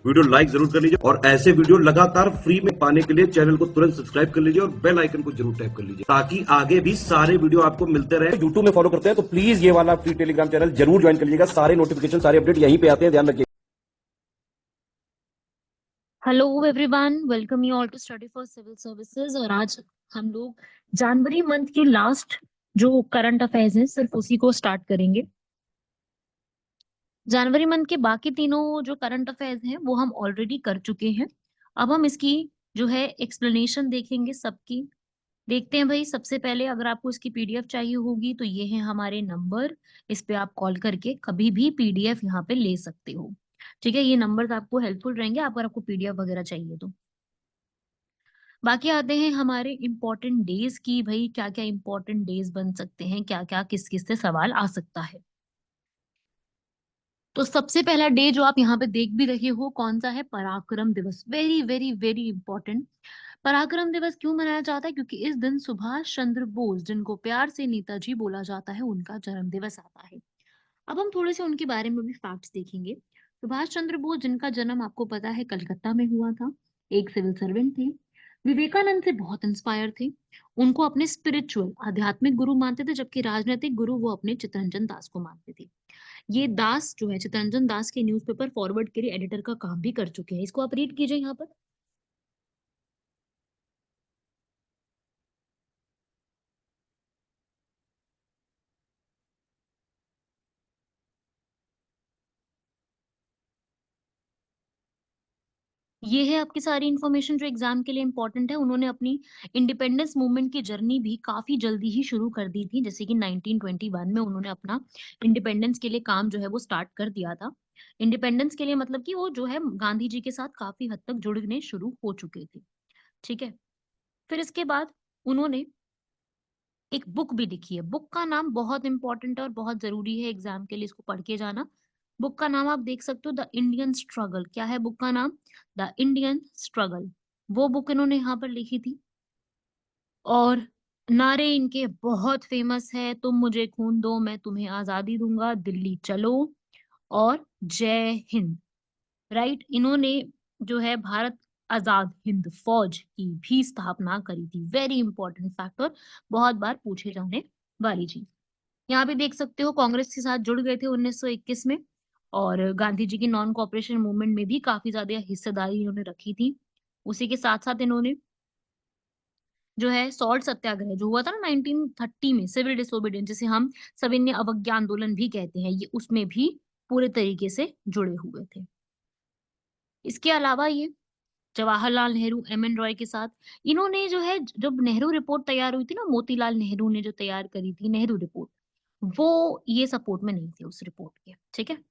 Video like जरूर कर लीजिए और ऐसे वीडियो लगातार फ्री में पाने के लिए चैनल को तुरंत सब्सक्राइब कर लीजिए और बेल आइकन को जरूर टैप कर लीजिए ताकि आगे भी सारे वीडियो आपको मिलते रहे। यूट्यूब में फॉलो करते हैं तो प्लीज ये वाला फ्री टेलीग्राम चैनल जरूर ज्वाइन कर लीजिएगा। सारे नोटिफिकेशन, सारे अपडेट यहीं पे आते हैं, ध्यान रखिए। Hello everyone, welcome you all to study for civil services. और आज हम लोग जनवरी मंथ की लास्ट जो करंट अफेयर्स हैं सिर्फ उसी को स्टार्ट करेंगे। जनवरी मंथ के बाकी तीनों जो करंट अफेयर्स हैं वो हम ऑलरेडी कर चुके हैं। अब हम इसकी जो है एक्सप्लेनेशन देखेंगे सबकी। देखते हैं भाई, सबसे पहले अगर आपको इसकी पीडीएफ चाहिए होगी तो ये है हमारे नंबर। इस पे आप कॉल करके कभी भी पीडीएफ यहाँ पे ले सकते हो। ठीक है, ये नंबर आपको हेल्पफुल रहेंगे अगर आपको पीडीएफ वगैरह चाहिए तो। बाकी आते हैं हमारे इम्पोर्टेंट डेज की। भाई क्या क्या इम्पोर्टेंट डेज बन सकते हैं, क्या क्या किस किस से सवाल आ सकता है। तो सबसे पहला डे जो आप यहाँ पे देख भी रहे हो कौन सा है, पराक्रम दिवस। Very very very important. पराक्रम दिवस क्यों मनाया जाता है? क्योंकि इस दिन सुभाष चंद्र बोस, जिनको प्यार से नेताजी बोला जाता है, उनका जन्म दिवस आता है। अब हम थोड़े से उनके बारे में भी फैक्ट्स देखेंगे। सुभाष चंद्र बोस, जिनका जन्म आपको पता है कलकत्ता में हुआ था, एक सिविल सर्वेंट थे। विवेकानंद से बहुत इंस्पायर थे, उनको अपने स्पिरिचुअल आध्यात्मिक गुरु मानते थे, जबकि राजनीतिक गुरु वो अपने चित्तरंजन दास को मानते थे। ये दास जो है चित्तरंजन दास के न्यूज़पेपर फॉरवर्ड के लिए एडिटर का काम भी कर चुके हैं। इसको आप रीड कीजिए यहाँ पर। ये है आपकी सारी इन्फॉर्मेशन जो एग्जाम के लिए इंपॉर्टेंट है। उन्होंने अपनी इंडिपेंडेंस मूवमेंट की जर्नी भी काफी जल्दी ही शुरू कर दी थी, जैसे कि 1921 में उन्होंने अपना इंडिपेंडेंस के लिए काम जो है वो स्टार्ट कर दिया था। इंडिपेंडेंस के लिए मतलब कि वो जो है गांधी जी के साथ काफी हद तक जुड़ने शुरू हो चुके थे। ठीक है, फिर इसके बाद उन्होंने एक बुक भी लिखी है। बुक का नाम बहुत इंपॉर्टेंट है और बहुत जरूरी है एग्जाम के लिए, इसको पढ़ के जाना। बुक का नाम आप देख सकते हो, द इंडियन स्ट्रगल। क्या है बुक का नाम? The Indian struggle. वो बुक इन्होंने यहाँ पर लिखी थी। और नारे इनके बहुत फेमस है, तुम मुझे खून दो मैं तुम्हें आजादी दूंगा, दिल्ली चलो, और जय हिंद। राइट, इन्होंने जो है भारत आजाद हिंद फौज की भी स्थापना करी थी। वेरी इंपॉर्टेंट फैक्टर, बहुत बार पूछे जाने वाली चीज। यहाँ पे देख सकते हो कांग्रेस के साथ जुड़ गए थे 1921 में, और गांधी जी की नॉन कॉपरेशन मूवमेंट में भी काफी ज्यादा हिस्सेदारी इन्होंने रखी थी। उसी के साथ साथ इन्होंने जो है सॉल्ट सत्याग्रह जो हुआ था ना 1930 में, सिविल डिसोबीडियंस, जिसे हम सविनय अवज्ञा आंदोलन भी कहते हैं, ये उसमें भी पूरे तरीके से जुड़े हुए थे। इसके अलावा ये जवाहरलाल नेहरू, एम एन रॉय के साथ इन्होंने जो है, जब नेहरू रिपोर्ट तैयार हुई थी ना, मोतीलाल नेहरू ने जो तैयार करी थी नेहरू रिपोर्ट, वो ये सपोर्ट में नहीं थे उस रिपोर्ट के। ठीक है,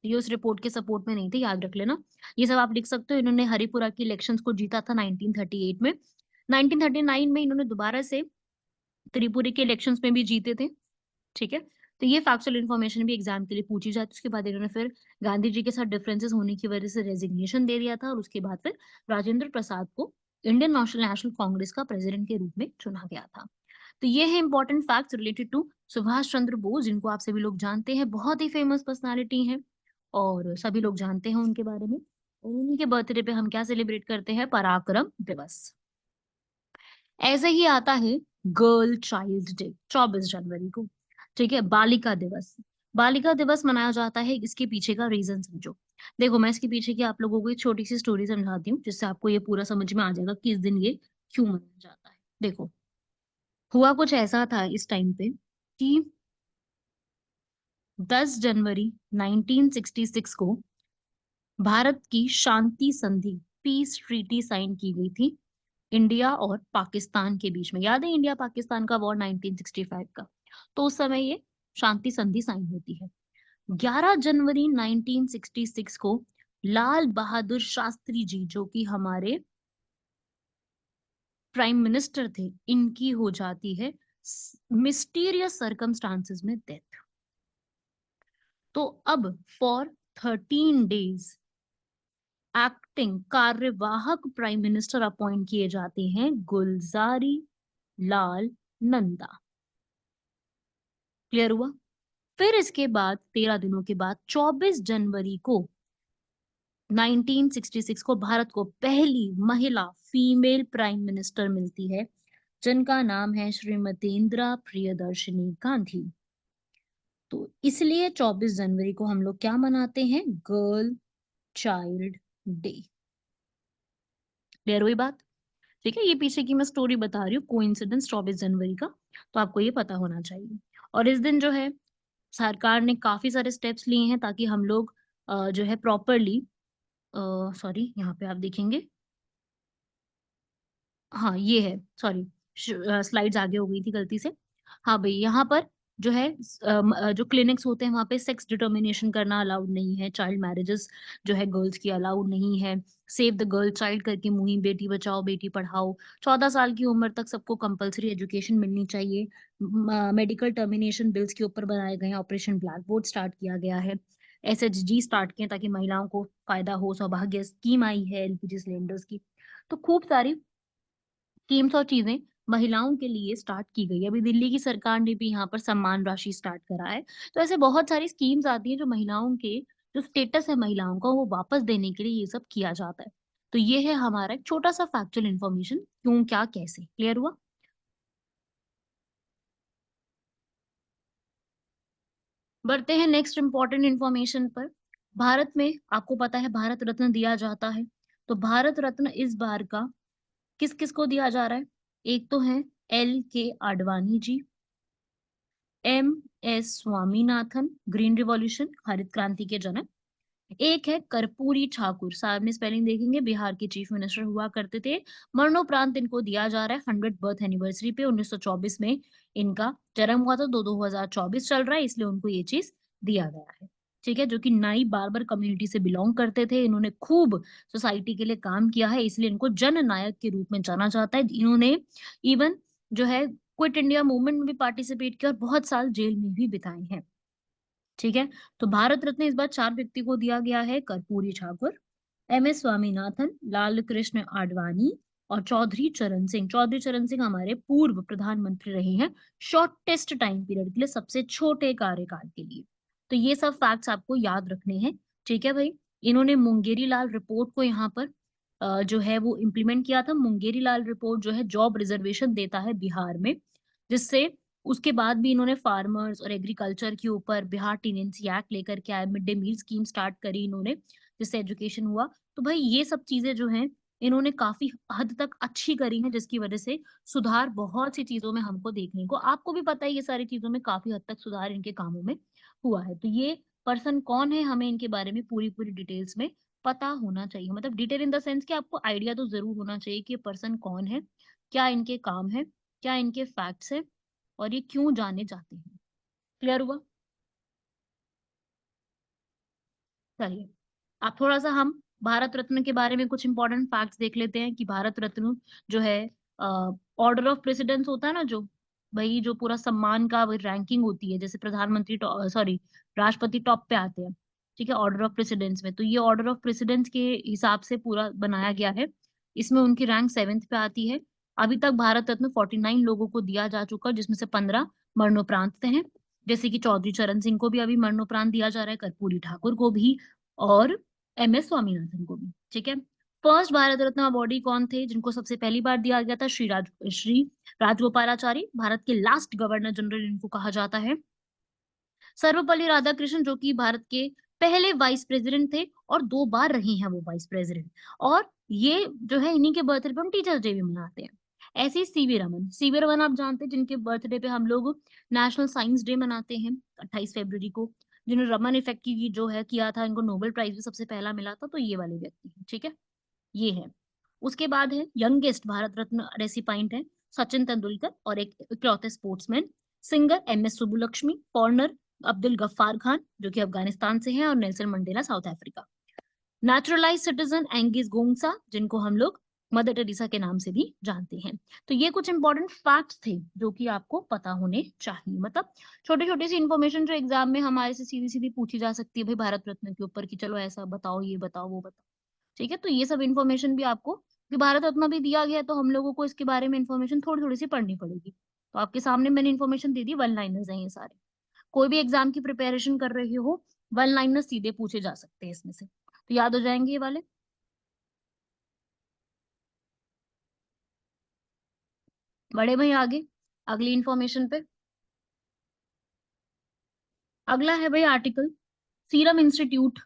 ये उस रिपोर्ट के सपोर्ट में नहीं थे, याद रख लेना। ये सब आप लिख सकते हो। इन्होंने हरिपुरा की इलेक्शंस को जीता था 1938 में। 1939 में इन्होंने दोबारा से त्रिपुरा के इलेक्शंस में भी जीते थे। ठीक है, तो ये फैक्चुअल इन्फॉर्मेशन भी एग्जाम के लिए पूछी जाती है। उसके बाद इन्होंने फिर गांधी जी के साथ डिफरेंसेस होने की वजह से रेजिग्नेशन दे दिया था, और उसके बाद फिर राजेंद्र प्रसाद को इंडियन नेशनल कांग्रेस का प्रेसिडेंट के रूप में चुना गया था। तो ये है important facts related to Subhash Chandra Bose, जिनको आप सभी लोग जानते हैं, बहुत ही फेमस पर्सनालिटी हैं और सभी लोग जानते हैं उनके बारे में। और उनके बर्थडे पे हम क्या सेलिब्रेट करते हैं? पराक्रम दिवस। ऐसे ही आता है गर्ल चाइल्ड डे 24 जनवरी को। ठीक है, बालिका दिवस। बालिका दिवस मनाया जाता है, इसके पीछे का रीजन समझो। देखो, मैं इसके पीछे की आप लोगों को एक छोटी सी स्टोरी समझाती हूँ, जिससे आपको ये पूरा समझ में आ जाएगा कि इस दिन ये क्यों मनाया जाता है। देखो, हुआ कुछ ऐसा था इस टाइम पे कि 10 जनवरी 1966 को भारत की शांति संधि, पीस ट्रीटी साइन की गई थी इंडिया और पाकिस्तान के बीच में। याद है इंडिया पाकिस्तान का वॉर 1965 का? तो उस समय ये शांति संधि साइन होती है। 11 जनवरी 1966 को लाल बहादुर शास्त्री जी, जो कि हमारे प्राइम मिनिस्टर थे, इनकी हो जाती है मिस्टीरियस सर्कमस्टांसेस में डेथ। तो अब फॉर 13 डेज एक्टिंग कार्यवाहक प्राइम मिनिस्टर अपॉइंट किए जाते हैं गुलजारी लाल नंदा। क्लियर हुआ? फिर इसके बाद 13 दिनों के बाद 24 जनवरी को 1966 को भारत को पहली महिला फीमेल प्राइम मिनिस्टर मिलती है, जिनका नाम है श्रीमती इंदिरा प्रियदर्शिनी गांधी। तो इसलिए 24 जनवरी को हम लोग क्या मनाते हैं? Girl child day. क्लियर हुई बात? ठीक है, ये पीछे की मैं स्टोरी बता रही हूँ, कोइंसिडेंस 24 जनवरी का, तो आपको ये पता होना चाहिए। और इस दिन जो है सरकार ने काफी सारे स्टेप्स लिए हैं ताकि हम लोग जो है प्रॉपरली, सॉरी यहाँ पे आप देखेंगे, हाँ ये है, सॉरी स्लाइड्स आगे हो गई थी गलती से। हाँ भाई, यहाँ पर जो है जो क्लिनिक्स होते हैं वहाँ पे सेक्स डिटर्मिनेशन करना अलाउड नहीं है, चाइल्ड मैरिजेस जो है गर्ल्स की अलाउड नहीं है, सेव द गर्ल चाइल्ड करके मुहिम बेटी बचाओ बेटी पढ़ाओ, 14 साल की उम्र तक सबको कंपलसरी एजुकेशन मिलनी चाहिए, मेडिकल टर्मिनेशन बिल्स के ऊपर बनाए गए हैं, ऑपरेशन ब्लैक बोर्ड स्टार्ट किया गया है, SHG स्टार्ट किए ताकि महिलाओं को फायदा हो, सौभाग्य स्कीम आई है LPG सिलेंडर्स की। तो खूब सारी स्कीम्स और चीजें महिलाओं के लिए स्टार्ट की गई है। अभी दिल्ली की सरकार ने भी यहाँ पर सम्मान राशि स्टार्ट करा है। तो ऐसे बहुत सारी स्कीम्स आती हैं जो महिलाओं के जो स्टेटस है महिलाओं का वो वापस देने के लिए ये सब किया जाता है। तो ये है हमारा एक छोटा सा फैक्चुअल इन्फॉर्मेशन, क्यों क्या कैसे। क्लियर हुआ? बढ़ते हैं नेक्स्ट इंपॉर्टेंट इन्फॉर्मेशन पर। भारत में आपको पता है भारत रत्न दिया जाता है। तो भारत रत्न इस बार का किस किस को दिया जा रहा है? एक तो है LK Advani ji, MS Swaminathan, green revolution हरित क्रांति के जनक। एक है कर्पूरी ठाकुर, साहब में स्पेलिंग देखेंगे, बिहार के चीफ मिनिस्टर हुआ करते थे। मरणोपरांत इनको दिया जा रहा है 100 बर्थ एनिवर्सरी पे, 1924 में इनका जन्म हुआ था, 2024 चल रहा है, इसलिए उनको ये चीज दिया गया है। ठीक है, जो कि नाई बार्बर कम्युनिटी से बिलोंग करते थे, इन्होंने खूब सोसाइटी के लिए काम किया है, इसलिए इनको जन नायक के रूप में जाना जाता है। इन्होंने इवन जो है क्विट इंडिया मूवमेंट में भी पार्टिसिपेट किया और बहुत साल जेल में भी बिताए हैं। ठीक है, तो भारत रत्न इस बार 4 व्यक्ति को दिया गया है: कर्पूरी ठाकुर, MS स्वामीनाथन, लाल कृष्ण आडवाणी और चौधरी चरण सिंह। चौधरी चरण सिंह हमारे पूर्व प्रधानमंत्री रहे हैं शॉर्टेस्ट टाइम पीरियड के लिए, सबसे छोटे कार्यकाल के लिए। तो ये सब फैक्ट्स आपको याद रखने हैं। ठीक है भाई, इन्होंने मुंगेरी लाल रिपोर्ट को यहाँ पर जो है वो इम्प्लीमेंट किया था। मुंगेरी लाल रिपोर्ट जो है जॉब रिजर्वेशन देता है बिहार में, जिससे उसके बाद भी इन्होंने फार्मर्स और एग्रीकल्चर के ऊपर बिहार टीनेंसी एक्ट लेकर के आए, mid day meal scheme start करी इन्होंने, जिससे एजुकेशन हुआ। तो भाई ये सब चीजें जो हैं इन्होंने काफी हद तक अच्छी करी हैं, जिसकी वजह से सुधार बहुत सी चीजों में हमको देखने को, आपको भी पता है ये सारी चीजों में काफी हद तक सुधार इनके कामों में हुआ है। तो ये पर्सन कौन है हमें इनके बारे में पूरी पूरी डिटेल्स में पता होना चाहिए, मतलब डिटेल इन द सेंस कि आपको आइडिया तो जरूर होना चाहिए कि ये पर्सन कौन है, क्या इनके काम है, क्या इनके फैक्ट्स है और ये क्यों जाने जाते हैं। क्लियर हुआ? चलिए, आप थोड़ा सा हम भारत रत्न के बारे में कुछ इंपॉर्टेंट फैक्ट्स देख लेते हैं कि भारत रत्न जो है ऑर्डर ऑफ प्रेसिडेंस होता है ना, जो भाई जो पूरा सम्मान का रैंकिंग होती है, जैसे प्रधानमंत्री सॉरी राष्ट्रपति टॉप पे आते हैं, ठीक है, ऑर्डर ऑफ प्रेसिडेंस में। तो ये ऑर्डर ऑफ प्रेसिडेंस के हिसाब से पूरा बनाया गया है, इसमें उनकी रैंक 7th पे आती है। अभी तक भारत रत्न 49 लोगों को दिया जा चुका है, जिसमें से 15 मरणोपरांत हैं, जैसे कि चौधरी चरण सिंह को भी अभी मरणोपरांत दिया जा रहा है, कर्पूरी ठाकुर को भी और MS स्वामीनाथन को भी। ठीक है, फर्स्ट भारत रत्न अवॉर्डी कौन थे जिनको सबसे पहली बार दिया गया था? श्री राजगोपालाचारी, भारत के लास्ट गवर्नर जनरल इनको कहा जाता है। सर्वपल्ली राधाकृष्णन जो कि भारत के पहले वाइस प्रेसिडेंट थे और 2 बार रहे हैं वो वाइस प्रेसिडेंट, और ये जो है इन्हीं के बर्थडे पे हम टीचर्स डे भी मनाते हैं। ऐसे ही CV रमन आप जानते हैं, जिनके बर्थडे पे हम लोग नेशनल साइंस डे मनाते हैं 28 फरवरी को, जिन्होंने रमन इफेक्ट की जो है किया था, इनको नोबेल प्राइज भी सबसे पहला मिला था, तो ये वाले व्यक्ति हैं। ठीक है, ये है। उसके बाद है यंगेस्ट भारत रत्न रेसिपाइंट है सचिन तेंदुलकर, और एक इकलौते sportsman. Singer MS Subbulakshmi, foreigner Abdul Ghaffar Khan जो कि अफगानिस्तान से हैं, और Nelson Mandela South Africa. Naturalise citizen एंगिस गोंगसा, जिनको हम लोग मदर टेरेसा के नाम से भी जानते हैं। तो ये कुछ इंपॉर्टेंट फैक्ट्स थे जो कि आपको पता होने चाहिए, मतलब छोटे छोटे सी इंफॉर्मेशन जो एग्जाम में हमारे से सीधी सीधी पूछी जा सकती है भाई भारत रत्न के ऊपर, कि चलो ऐसा बताओ, ये बताओ, वो बताओ। ठीक है, तो ये सब इन्फॉर्मेशन भी आपको, कि भारत रत्न भी दिया गया है, तो हम लोगों को इसके बारे में इन्फॉर्मेशन थोड़ी थोड़ी सी पढ़नी पड़ेगी। तो आपके सामने मैंने इन्फॉर्मेशन दे दी, वन लाइनर्स हैं ये सारे। कोई भी एग्जाम की प्रिपरेशन कर रहे हो, वन लाइनर सीधे पूछे जा सकते हैं इसमें से। तो याद हो जाएंगे ये वाले। बड़े भाई आगे अगली इंफॉर्मेशन पे। अगला है भाई आर्टिकल सीरम इंस्टीट्यूट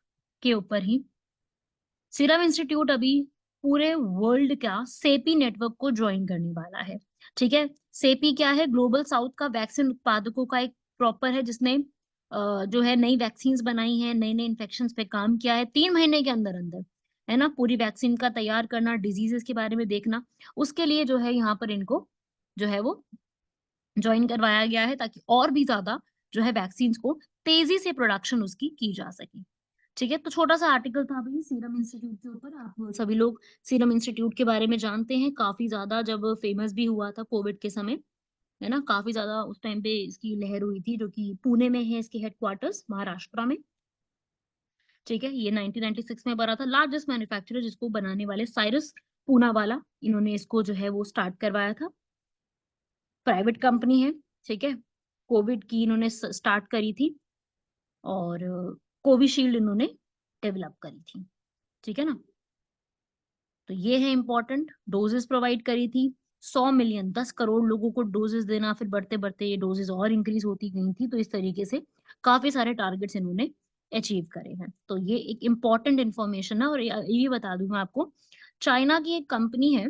के ऊपर ही। सीरम इंस्टीट्यूट अभी पूरे वर्ल्ड का सेपी नेटवर्क को ज्वाइन करने वाला है। ठीक है, सेपी क्या है? ग्लोबल साउथ का वैक्सीन उत्पादकों का एक प्रॉपर है, जिसने जो है नई वैक्सीन्स बनाई है, नए नए इन्फेक्शन पे काम किया है 3 महीने के अंदर अंदर, है ना, पूरी वैक्सीन का तैयार करना, डिजीजेस के बारे में देखना। उसके लिए जो है यहाँ पर इनको जो है वो ज्वाइन करवाया गया है, ताकि और भी ज्यादा जो है वैक्सीन को तेजी से प्रोडक्शन उसकी की जा सके। ठीक है, तो छोटा सा आर्टिकल था भाई सीरम इंस्टीट्यूट के ऊपर। आप सभी लोग सीरम इंस्टीट्यूट के बारे में जानते हैं, काफी ज्यादा जब फेमस भी हुआ था कोविड के समय, है ना, काफी ज्यादा उस टाइम पे इसकी लहर हुई थी, जो कि पुणे में है इसके हेडक्वार्टर्स, महाराष्ट्र में। ठीक है, ये 1996 में बना था। लार्जेस्ट मैन्युफैक्चरर जिसको बनाने वाले साइरस पूनावाला, इन्होंने इसको जो है वो स्टार्ट करवाया था। प्राइवेट कंपनी है। ठीक है, कोविड की इन्होंने स्टार्ट करी थी, और कोविशील्ड इन्होंने डेवलप करी थी। ठीक है ना, तो ये है इंपॉर्टेंट। डोजेस प्रोवाइड करी थी 100 मिलियन, 10 करोड़ लोगों को डोजेस देना, फिर बढ़ते बढ़ते ये डोजेस और इंक्रीज होती गई थी। तो इस तरीके से काफी सारे टारगेट्स इन्होंने अचीव करे हैं। तो ये एक इम्पॉर्टेंट इंफॉर्मेशन है। और ये बता दूं मैं आपको, चाइना की एक कंपनी है,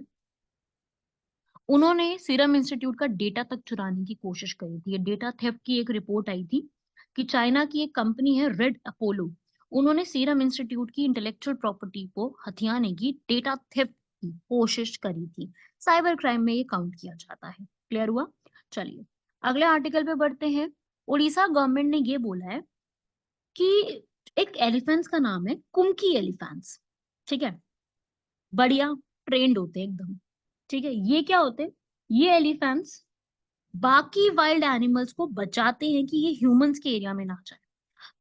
उन्होंने सीरम इंस्टीट्यूट का डेटा तक चुराने की कोशिश करी थी। ये डेटा थेफ्ट की एक रिपोर्ट आई थी कि चाइना की एक कंपनी है रेड अपोलो, उन्होंने सीरम इंस्टीट्यूट की इंटेलेक्चुअल प्रॉपर्टी को हथियाने की, डेटा थेफ्ट की कोशिश करी थी। साइबर क्राइम में ये काउंट किया जाता है। क्लियर हुआ? चलिए अगले आर्टिकल पे बढ़ते हैं। उड़ीसा गवर्नमेंट ने ये बोला है कि एक एलिफेंट्स का नाम है कुमकी एलिफेंट्स। ठीक है, बढ़िया, ट्रेंड होते हैं एकदम। ठीक है, ये क्या होते हैं? ये एलिफेंट्स बाकी वाइल्ड एनिमल्स को बचाते हैं कि ये ह्यूमंस के एरिया में ना जाए।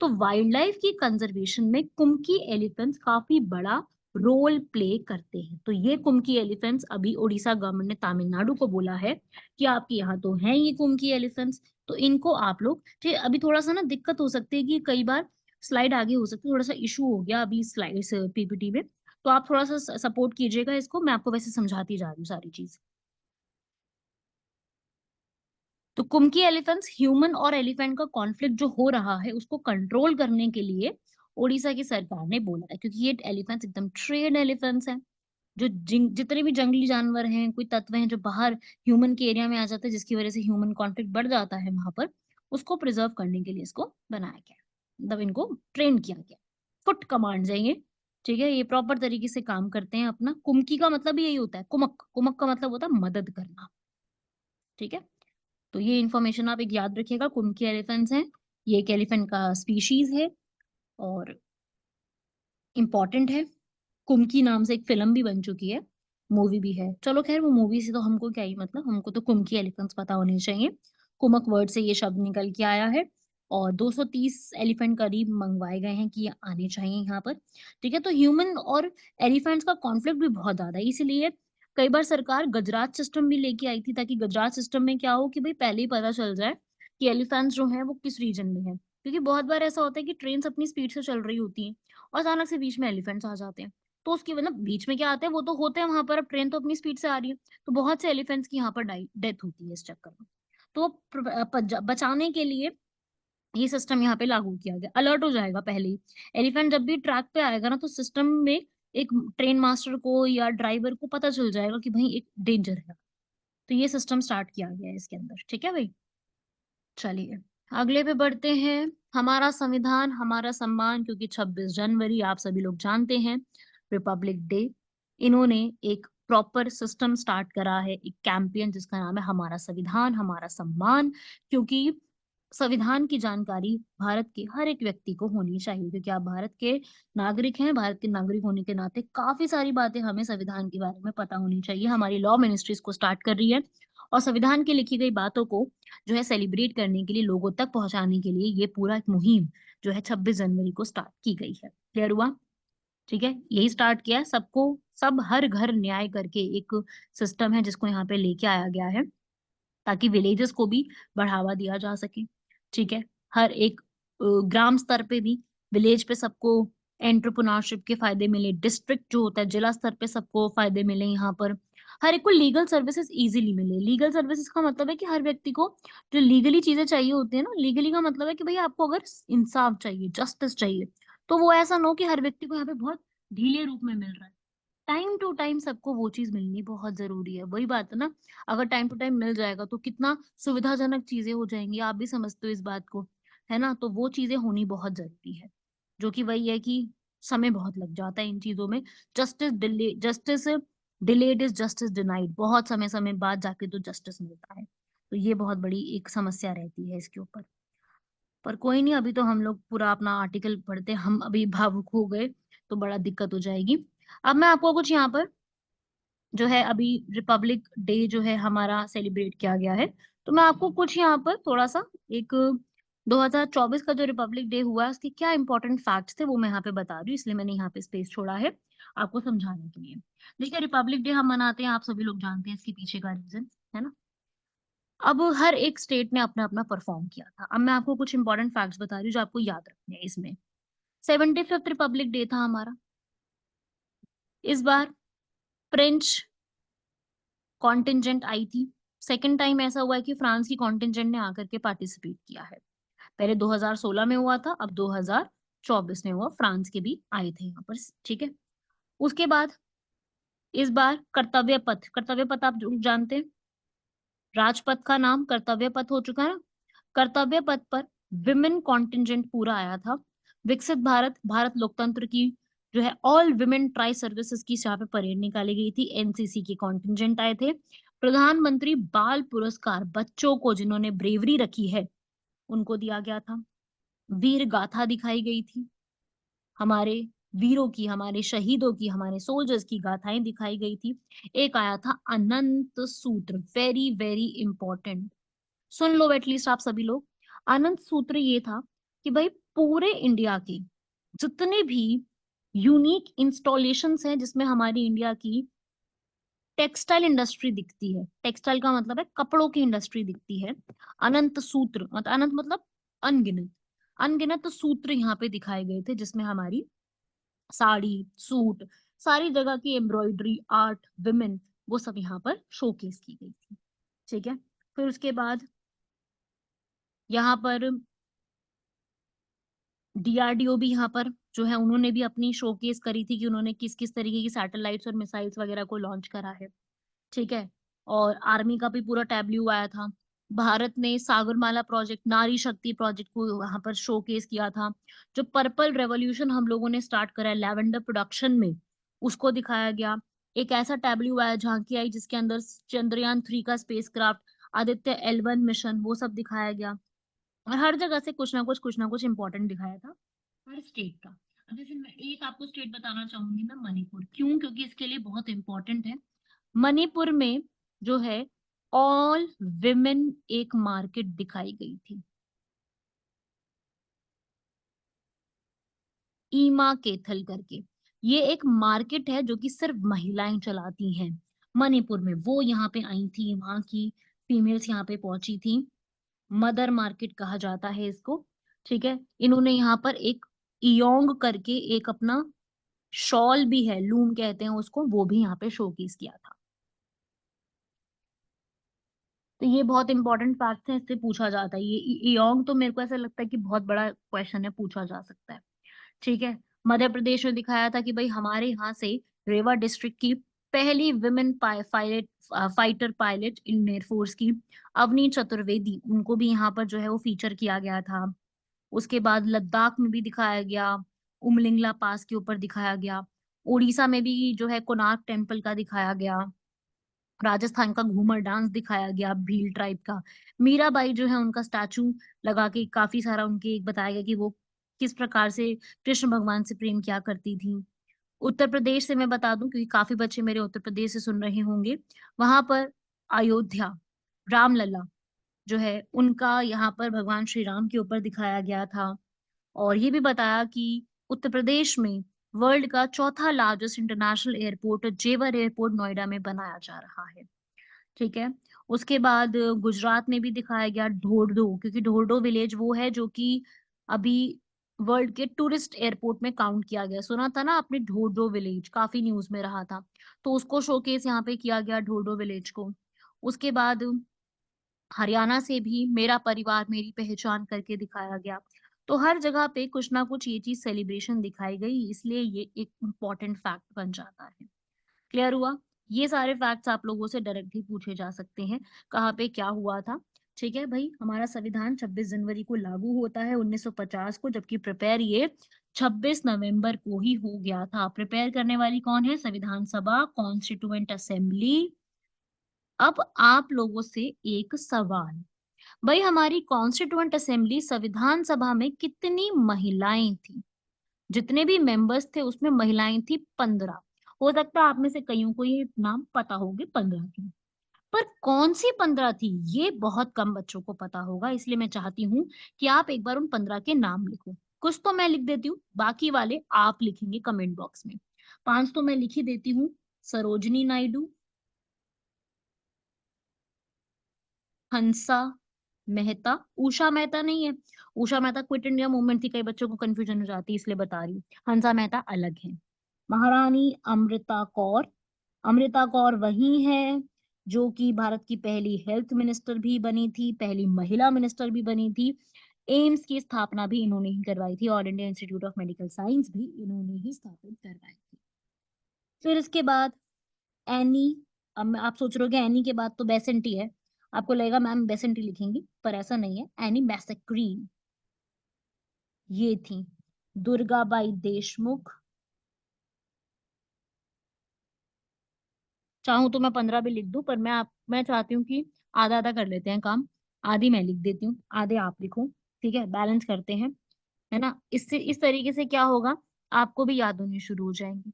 तो वाइल्ड लाइफ की कंजर्वेशन में कुमकी एलिफेंट्स काफी बड़ा रोल प्ले करते हैं। तो ये कुमकी एलिफेंट्स अभी उड़ीसा गवर्नमेंट ने तमिलनाडु को बोला है कि आपके यहाँ तो हैं ये कुमकी एलिफेंट्स, तो इनको आप लोग, ठीक है, अभी थोड़ा सा ना दिक्कत हो सकती है कि कई बार स्लाइड आगे हो सकती है, थोड़ा सा इशू हो गया अभी स्लाइड इस पीपीटी में, तो आप थोड़ा सा सपोर्ट कीजिएगा इसको। मैं आपको वैसे समझाती जा रही हूँ सारी चीज। तो कुम्की एलिफेंट्स, ह्यूमन और एलिफेंट का कॉन्फ्लिक्ट जो हो रहा है उसको कंट्रोल करने के लिए ओडिशा की सरकार ने बोला है, क्योंकि ये एलिफेंट्स एकदम ट्रेड एलिफेंट्स हैं, जो जितने भी जंगली जानवर हैं, कोई तत्व हैं जो बाहर ह्यूमन के एरिया में आ जाते हैं, जिसकी वजह से ह्यूमन कॉन्फ्लिक्ट बढ़ जाता है वहां पर, उसको प्रिजर्व करने के लिए इसको बनाया गया है। मतलब इनको ट्रेन किया गया। फुट कमांड्स है ये। ठीक है, ये प्रॉपर तरीके से काम करते हैं अपना। कुमकी का मतलब यही होता है, कुमक, कुमक का मतलब होता है मदद करना। ठीक है, तो ये इन्फॉर्मेशन आप एक याद रखिएगा। कुनके एलिफेंट्स हैं, ये एक एलिफेंट का स्पीशीज है और इम्पॉर्टेंट है। कुमकी नाम से एक फिल्म भी बन चुकी है, मूवी भी है। चलो खैर, वो मूवी से तो हमको क्या ही मतलब, हमको तो कुमकी एलिफेंट्स पता होने चाहिए। कुमक वर्ड से ये शब्द निकल के आया है, और 230 एलिफेंट करीब मंगवाए गए हैं कि ये आने चाहिए यहाँ पर। ठीक है, तो ह्यूमन और एलिफेंट्स का कॉन्फ्लिक्ट भी बहुत ज्यादा है, इसीलिए कई बार सरकार गजराज सिस्टम भी लेके आई थी, ताकि गजराज सिस्टम में क्या हो कि भाई पहले ही पता चल जाए कि एलिफेंट्स जो है वो किस रीजन में है। क्योंकि बहुत बार ऐसा होता है कि ट्रेन अपनी स्पीड से चल रही होती है और अचानक से बीच में एलिफेंट्स आ जाते हैं, तो उसकी मतलब बीच में क्या आते हैं वो तो होते हैं वहां पर, अब ट्रेन तो अपनी स्पीड से आ रही है, तो बहुत से एलिफेंट्स की यहाँ पर डेथ होती है इस चक्कर में। तो बचाने के लिए ये सिस्टम यहाँ पे लागू किया गया, अलर्ट हो जाएगा पहले ही। एलिफेंट जब भी ट्रैक पे आएगा ना, तो सिस्टम में एक ट्रेन मास्टर को या ड्राइवर को पता चल जाएगा कि भाई एक डेंजर है। तो ये सिस्टम स्टार्ट किया गया है इसके अंदर। ठीक है भाई, चलिए अगले पे बढ़ते हैं। हमारा संविधान हमारा सम्मान, क्योंकि 26 जनवरी आप सभी लोग जानते हैं रिपब्लिक डे। इन्होंने एक प्रॉपर सिस्टम स्टार्ट करा है, एक कैंपेन जिसका नाम है हमारा संविधान हमारा सम्मान। क्योंकि संविधान की जानकारी भारत के हर एक व्यक्ति को होनी चाहिए, क्योंकि आप भारत के नागरिक हैं। भारत के नागरिक होने के नाते काफी सारी बातें हमें संविधान के बारे में पता होनी चाहिए। हमारी लॉ मिनिस्ट्री इसको स्टार्ट कर रही है, और संविधान की लिखी गई बातों को जो है सेलिब्रेट करने के लिए, लोगों तक पहुंचाने के लिए ये पूरा एक मुहिम जो है 26 जनवरी को स्टार्ट की गई है। क्लियर हुआ? ठीक है, यही स्टार्ट किया है सबको, सब हर घर न्याय करके एक सिस्टम है जिसको यहाँ पे लेके आया गया है, ताकि विलेजेस को भी बढ़ावा दिया जा सके। ठीक है, हर एक ग्राम स्तर पे भी, विलेज पे सबको एंटरप्रेन्योरशिप के फायदे मिले, डिस्ट्रिक्ट जो होता है जिला स्तर पे सबको फायदे मिले यहाँ पर, हर एक को लीगल सर्विसेज इजीली मिले। लीगल सर्विसेज का मतलब है कि हर व्यक्ति को जो लीगली चीजें चाहिए होती है ना, लीगली का मतलब है कि भाई आपको अगर इंसाफ चाहिए, जस्टिस चाहिए, तो वो ऐसा ना हो कि हर व्यक्ति को यहाँ पे बहुत ढीले रूप में मिल रहा है। टाइम टू टाइम सबको वो चीज मिलनी बहुत जरूरी है। वही बात है ना, अगर टाइम टू टाइम मिल जाएगा तो कितना सुविधाजनक चीजें हो जाएंगी, आप भी समझते हो इस बात को, है ना? तो वो चीजें होनी बहुत जरूरी है, जो कि वही है कि समय बहुत लग जाता है इन चीजों में। Justice delayed is justice denied, बहुत समय समय बाद जाके तो जस्टिस मिलता है। तो ये बहुत बड़ी एक समस्या रहती है इसके ऊपर। पर कोई नहीं, अभी तो हम लोग पूरा अपना आर्टिकल पढ़ते, हम अभी भावुक हो गए तो बड़ा दिक्कत हो जाएगी। अब मैं आपको कुछ यहाँ पर जो है, अभी रिपब्लिक डे जो है हमारा सेलिब्रेट किया गया है, तो मैं आपको कुछ यहाँ पर थोड़ा सा एक 2024 का जो रिपब्लिक डे हुआ है उसके क्या इंपॉर्टेंट फैक्ट्स थे वो मैं यहाँ पे बता रही हूँ, इसलिए मैंने यहाँ पे स्पेस छोड़ा है आपको समझाने के लिए। देखिए, रिपब्लिक डे हम मनाते हैं, आप सभी लोग जानते हैं इसके पीछे का रीजन, है ना? अब हर एक स्टेट ने अपना अपना परफॉर्म किया था। अब मैं आपको कुछ इंपॉर्टेंट फैक्ट्स बता रही हूँ जो आपको याद रखने हैं इसमें। 75th रिपब्लिक डे था हमारा इस बार। फ्रेंच कॉन्टिंजेंट आई थी। सेकेंड टाइम ऐसा हुआ है कि फ्रांस की कॉन्टिंजेंट ने आकर के पार्टिसिपेट किया है। पहले 2016 में हुआ था, अब 2024 में हुआ, फ्रांस के भी आए थे यहाँ पर, ठीक है? उसके बाद इस बार कर्तव्य पथ आप जानते हैं, राजपथ का नाम कर्तव्य पथ हो चुका है ना। कर्तव्य पथ पर विमेन कॉन्टिंजेंट पूरा आया था। विकसित भारत, भारत लोकतंत्र की जो है ऑल विमेन ट्राई सर्विसेज की यहाँ पे परेड निकाली गई थी, एनसीसी के कॉन्टिंजेंट आए थे। प्रधानमंत्री बाल पुरस्कार बच्चों को जिन्होंने ब्रेवरी रखी है उनको दिया गया था। वीर गाथा दिखाई गई थी, हमारे वीरों की, हमारे शहीदों की, हमारे सोल्जर्स की गाथाएं दिखाई गई थी। एक आया था अनंत सूत्र, वेरी वेरी इंपॉर्टेंट, सुन लो एटलीस्ट आप सभी लोग। अनंत सूत्र ये था कि भाई पूरे इंडिया के जितने भी यूनिक इंस्टॉलेशंस हैं जिसमें हमारी इंडिया की टेक्सटाइल इंडस्ट्री दिखती है, टेक्सटाइल का मतलब है कपड़ों की इंडस्ट्री दिखती है, अनंत सूत्र मतलब अनंत मतलब अनगिनत, अनगिनत सूत्र यहाँ पे दिखाए गए थे जिसमें हमारी साड़ी, सूट, सारी जगह की एम्ब्रॉयडरी, आर्ट, विमेन, वो सब यहाँ पर शोकेस की गई थी, ठीक है? फिर उसके बाद यहाँ पर डीआरडीओ भी यहाँ पर जो है उन्होंने भी अपनी शोकेस करी थी कि उन्होंने किस किस तरीके की सैटेलाइट्स और मिसाइल्स वगैरह को लॉन्च करा है, ठीक है? और आर्मी का भी पूरा टैब्ल्यू आया था। भारत ने सागरमाला प्रोजेक्ट, नारी शक्ति प्रोजेक्ट को वहां पर शोकेस किया था। जो पर्पल रेवोल्यूशन हम लोगों ने स्टार्ट करा है लैवेंडर प्रोडक्शन में, उसको दिखाया गया। एक ऐसा टैब्ल्यू आया, झांकी आई, जिसके अंदर चंद्रयान 3 का स्पेसक्राफ्ट, आदित्य L1 मिशन, वो सब दिखाया गया। और हर जगह से कुछ ना कुछ इंपॉर्टेंट दिखाया था हर स्टेट का। अब जैसे मैं एक आपको स्टेट बताना चाहूंगी, मैं मणिपुर, क्यों? क्योंकि इसके लिए बहुत इंपॉर्टेंट है। मणिपुर में जो है ऑल विमेन एक मार्केट दिखाई गई थी, ईमा केथल करके। ये एक मार्केट है जो कि सिर्फ महिलाएं चलाती हैं मणिपुर में। वो यहाँ पे आई थी, वहां की फीमेल्स यहाँ पे पहुंची थी। मदर मार्केट कहा जाता है इसको, ठीक है? इन्होंने यहाँ पर एक इयोंग करके एक अपना शॉल भी है, लूम कहते हैं उसको, वो भी यहाँ पे शोकेस किया था। तो ये बहुत इंपॉर्टेंट फैक्ट है, इससे पूछा जाता है। ये इयोंग तो मेरे को ऐसा लगता है कि बहुत बड़ा क्वेश्चन है, पूछा जा सकता है, ठीक है? मध्य प्रदेश में दिखाया था कि भाई हमारे यहाँ से रेवा डिस्ट्रिक्ट की पहली women pilot, fighter pilot in air force की अवनी चतुर्वेदी, उनको भी यहाँ पर जो है वो फीचर किया गया था। उसके बाद लद्दाख में भी दिखाया गया, उमलिंगला पास के ऊपर दिखाया गया। उड़ीसा में भी जो है कोणार्क टेम्पल का दिखाया गया। राजस्थान का घूमर डांस दिखाया गया भील ट्राइब का। मीराबाई जो है उनका स्टैचू लगा के काफी सारा उनके बताया गया कि वो किस प्रकार से कृष्ण भगवान से प्रेम किया करती थी। उत्तर प्रदेश से मैं बता दूं, क्योंकि काफी बच्चे मेरे उत्तर प्रदेश से सुन रहे होंगे, वहां पर अयोध्या, रामलला जो है उनका यहाँ पर भगवान श्री राम के ऊपर दिखाया गया था। और ये भी बताया कि उत्तर प्रदेश में वर्ल्ड का चौथा लार्जेस्ट इंटरनेशनल एयरपोर्ट जेवर एयरपोर्ट नोएडा में बनाया जा रहा है, ठीक है? उसके बाद गुजरात में भी दिखाया गया ढोरडो, क्योंकि ढोरडो विलेज वो है जो कि अभी वर्ल्ड के टूरिस्ट एयरपोर्ट में काउंट किया गया। सुना था ना आपने ढोडो विलेज, काफी न्यूज में रहा था, तो उसको शोकेस यहाँ पे किया गया ढोडो विलेज को। उसके बाद हरियाणा से भी मेरा परिवार मेरी पहचान करके दिखाया गया। तो हर जगह पे कुछ ना कुछ ये चीज सेलिब्रेशन दिखाई गई, इसलिए ये एक इम्पोर्टेंट फैक्ट बन जाता है। क्लियर हुआ? ये सारे फैक्ट्स आप लोगों से डायरेक्टली पूछे जा सकते हैं, कहाँ पे क्या हुआ था। ठीक है भाई, हमारा संविधान 26 जनवरी को लागू होता है 1950 को, जबकि प्रिपेयर ये 26 नवंबर को ही हो गया था। प्रिपेयर करने वाली कौन है? संविधान सभा, कॉन्स्टिट्यूएंट असेंबली। अब आप लोगों से एक सवाल, भाई हमारी कॉन्स्टिट्यूएंट असेंबली संविधान सभा में कितनी महिलाएं थी? जितने भी मेंबर्स थे उसमें महिलाएं थी 15। हो सकता है आप में से कईयों को ये नाम पता होंगे 15 की, पर कौन सी 15 थी ये बहुत कम बच्चों को पता होगा, इसलिए मैं चाहती हूँ कि आप एक बार उन 15 के नाम लिखो। कुछ तो मैं लिख देती हूँ, बाकी वाले आप लिखेंगे कमेंट बॉक्स में। 5 तो मैं लिख ही देती हूँ। सरोजनी नायडू, हंसा मेहता, उषा मेहता नहीं है, Usha Mehta quit India movement थी, कई बच्चों को कंफ्यूजन हो जाती है इसलिए बता रही हूँ। हंसा मेहता अलग है। महारानी अमृता कौर, अमृता कौर वही है जो कि भारत की पहली हेल्थ मिनिस्टर भी बनी थी, पहली महिला मिनिस्टर भी बनी थी। एम्स की स्थापना भी इन्होंने ही करवाई थी, all India institute of medical science भी इन्होंने ही स्थापित करवाई थी। फिर इसके बाद एनी, अब आप सोच रहे हो एनी के बाद तो बेसेंटी है, आपको लगेगा मैम बेसेंटी लिखेंगी, पर ऐसा नहीं है। एनी मैसेक्रीन ये थी। दुर्गाबाई देशमुख, चाहूं तो मैं 15 भी लिख दूं, पर मैं चाहती हूँ कि आधा आधा कर लेते हैं काम। आधी मैं लिख देती हूँ, आधे आप लिखो, ठीक है, बैलेंस करते हैं, है ना। इससे इस तरीके से क्या होगा, आपको भी याद होनी शुरू हो जाएंगी,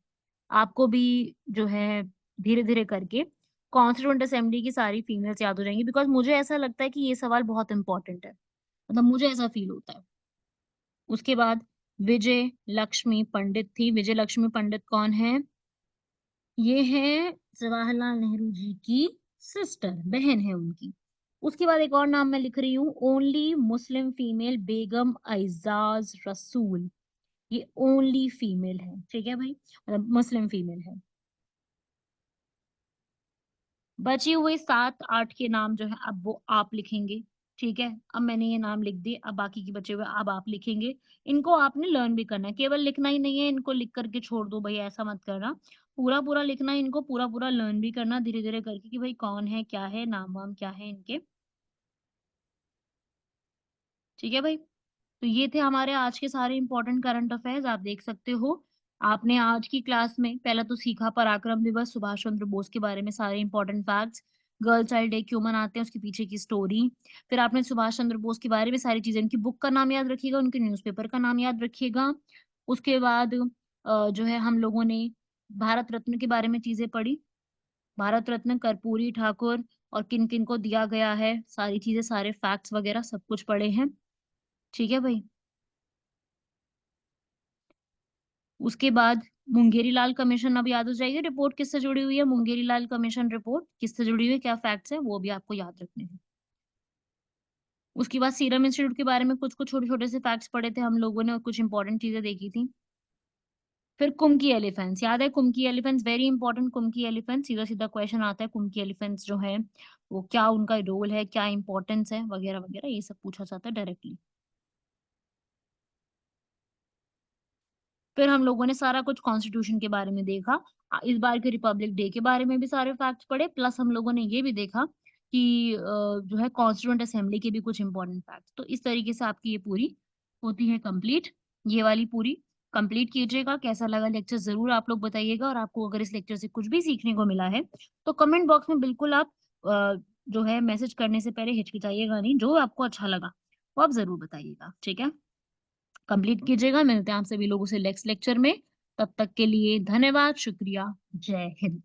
आपको भी जो है धीरे धीरे करके कॉन्स्टिट्यूएंट असेंबली की सारी फीमेल्स याद हो जाएंगी, बिकॉज मुझे ऐसा लगता है कि ये सवाल बहुत इंपॉर्टेंट है, मतलब मुझे ऐसा फील होता है। उसके बाद विजय लक्ष्मी पंडित थी। विजय लक्ष्मी पंडित कौन है? ये है जवाहरलाल नेहरू जी की सिस्टर, बहन है उनकी। उसके बाद एक और नाम मैं लिख रही हूँ, ओनली मुस्लिम फीमेल बेगम ऐजाज रसूल। ये ओनली फीमेल है, ठीक है भाई, मतलब मुस्लिम फीमेल है। बचे हुए 7 8 के नाम जो है अब वो आप लिखेंगे, ठीक है। अब मैंने ये नाम लिख दिए, अब बाकी के बचे हुए अब आप लिखेंगे। इनको आपने लर्न भी करना है, केवल लिखना ही नहीं है, इनको लिख करके छोड़ दो भाई, ऐसा मत करना। पूरा पूरा लिखना है, इनको पूरा पूरा लर्न भी करना धीरे धीरे करके कि भाई कौन है, क्या है, नाम वाम क्या है इनके। ठीक है भाई, तो ये थे हमारे आज के सारे इंपॉर्टेंट करंट अफेयर्स, आप देख सकते हो। आपने आज की क्लास में पहला तो सीखा पराक्रम दिवस, सुभाष चंद्र बोस के बारे में सारे important facts, girl child day क्यों मनाते हैं उसके पीछे की स्टोरी। फिर आपने सुभाष चंद्र बोस के बारे में सारी चीजें, उनकी बुक का नाम याद रखिएगा, उनके न्यूज़पेपर का नाम याद रखिएगा। उसके बाद जो है हम लोगों ने भारत रत्न के बारे में चीजें पढ़ी, भारत रत्न कर्पूरी ठाकुर और किन किन को दिया गया है, सारी चीजें, सारे फैक्ट्स वगैरह सब कुछ पढ़े हैं। ठीक है भाई, उसके बाद मुंगेरी लाल कमीशन अब याद हो जाएगी, रिपोर्ट किससे जुड़ी हुई है, मुंगेरी लाल कमीशन रिपोर्ट किससे जुड़ी हुई है, क्या फैक्ट्स है वो भी आपको याद रखने हैं। उसके बाद सीरम इंस्टीट्यूट के बारे में कुछ कुछ छोटे छोटे से फैक्ट्स पढ़े थे हम लोगों ने और कुछ इंपॉर्टेंट चीजें देखी थी। फिर कुमकी एलिफेंट्स याद है, कुमकी एलिफेंट्स वेरी इंपॉर्टेंट, कुमकी एलिफेंट सीधा सीधा क्वेश्चन आता है, कुमकी एलिफेंट्स जो है वो क्या उनका रोल है, क्या इंपॉर्टेंस है, वगैरह वगैरह, ये सब पूछा जाता है डायरेक्टली। फिर हम लोगों ने सारा कुछ कॉन्स्टिट्यूशन के बारे में देखा, इस बार के रिपब्लिक डे के बारे में भी सारे फैक्ट्स पढ़े, प्लस हम लोगों ने ये भी देखा कि जो है कॉन्स्टिट्यूएंट असेंबली के भी कुछ इंपॉर्टेंट फैक्ट्स। तो इस तरीके से आपकी ये पूरी होती है कंप्लीट, ये वाली पूरी कंप्लीट कीजिएगा। कैसा लगा लेक्चर जरूर आप लोग बताइएगा, और आपको अगर इस लेक्चर से कुछ भी सीखने को मिला है तो कमेंट बॉक्स में बिल्कुल आप जो है मैसेज करने से पहले हिचकिचाइएगा नहीं, जो आपको अच्छा लगा वो आप जरूर बताइएगा, ठीक है। कंप्लीट कीजिएगा, मिलते हैं आप सभी लोगों से नेक्स्ट लेक्चर में, तब तक के लिए धन्यवाद, शुक्रिया, जय हिंद।